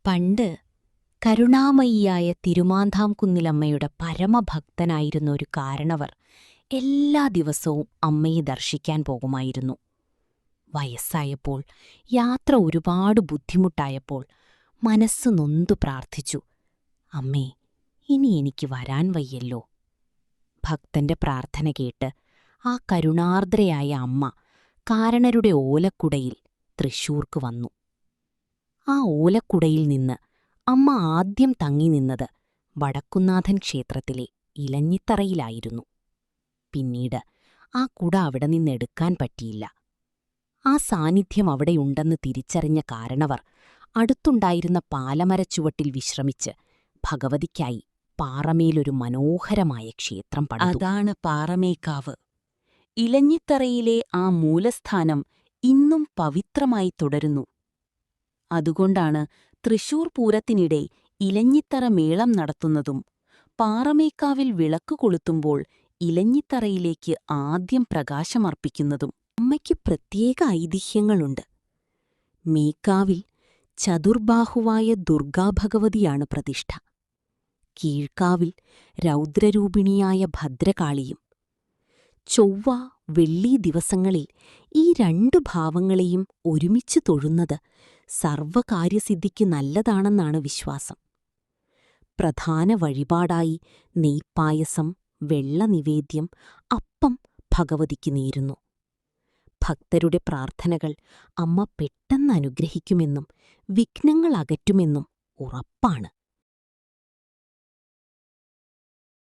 പണ്ട് കരുണാമയിയായ തിരുമാന്ധാംകുന്നിലമ്മയുടെ പരമഭക്തനായിരുന്ന ഒരു കാരണവർ എല്ലാ ദിവസവും അമ്മയെ ദർശിക്കാൻ പോകുമായിരുന്നു. വയസ്സായപ്പോൾ, യാത്ര ഒരുപാട് ബുദ്ധിമുട്ടായപ്പോൾ മനസ്സ് നൊന്തു പ്രാർത്ഥിച്ചു, അമ്മേ, ഇനി എനിക്ക് വരാൻ വയ്യല്ലോ. ഭക്തന്റെ പ്രാർത്ഥന കേട്ട് ആ കരുണാർദ്രയായ അമ്മ കാരണരുടെ ഓലക്കുടയിൽ തൃശ്ശൂർക്ക് വന്നു. ആ ഓലക്കുടയിൽ നിന്ന് അമ്മ ആദ്യം തങ്ങി നിന്നത് വടക്കുന്നാഥൻ ക്ഷേത്രത്തിലെ ഇലഞ്ഞിത്തറയിലായിരുന്നു. പിന്നീട് ആ കുട അവിടെ നിന്നെടുക്കാൻ പറ്റിയില്ല. ആ സാന്നിധ്യം അവിടെയുണ്ടെന്ന് തിരിച്ചറിഞ്ഞ കാരണവർ അടുത്തുണ്ടായിരുന്ന പാലമരച്ചുവട്ടിൽ വിശ്രമിച്ച് ഭഗവതിക്കായി പാറമേലൊരു മനോഹരമായ ക്ഷേത്രം പണിതു. അതാണ് പാറമേക്കാവ്. ഇലഞ്ഞിത്തറയിലെ ആ മൂലസ്ഥാനം ഇന്നും പവിത്രമായി തുടരുന്നു. അതുകൊണ്ടാണ് തൃശൂർ പൂരത്തിനിടെ ഇലഞ്ഞിത്തറ മേളം നടത്തുന്നതും പാറമേക്കാവിൽ വിളക്ക് കൊളുത്തുമ്പോൾ ഇലഞ്ഞിത്തറയിലേക്ക് ആദ്യം പ്രകാശമർപ്പിക്കുന്നതും. അമ്മയ്ക്ക് പ്രത്യേക ഐതിഹ്യങ്ങളുണ്ട്. മേക്കാവിൽ ചതുർബാഹുവായ ദുർഗാഭഗവതിയാണ് പ്രതിഷ്ഠ. കീഴ്ക്കാവിൽ രൗദ്രരൂപിണിയായ ഭദ്രകാളിയും. ചൊവ്വ, വെള്ളി ദിവസങ്ങളിൽ ഈ രണ്ടു ഭാവങ്ങളെയും ഒരുമിച്ച് തൊഴുന്നത് സർവകാര്യസിദ്ധിക്ക് നല്ലതാണെന്നാണ് വിശ്വാസം. പ്രധാന വഴിപാടായി നെയ്പ്പായസം, വെള്ളനിവേദ്യം, അപ്പം ഭഗവതിക്ക് നേരുന്നു. ഭക്തരുടെ പ്രാർത്ഥനകൾ അമ്മ പെട്ടെന്ന് അനുഗ്രഹിക്കുമെന്നും വിഘ്നങ്ങൾ അകറ്റുമെന്നും ഉറപ്പാണ്.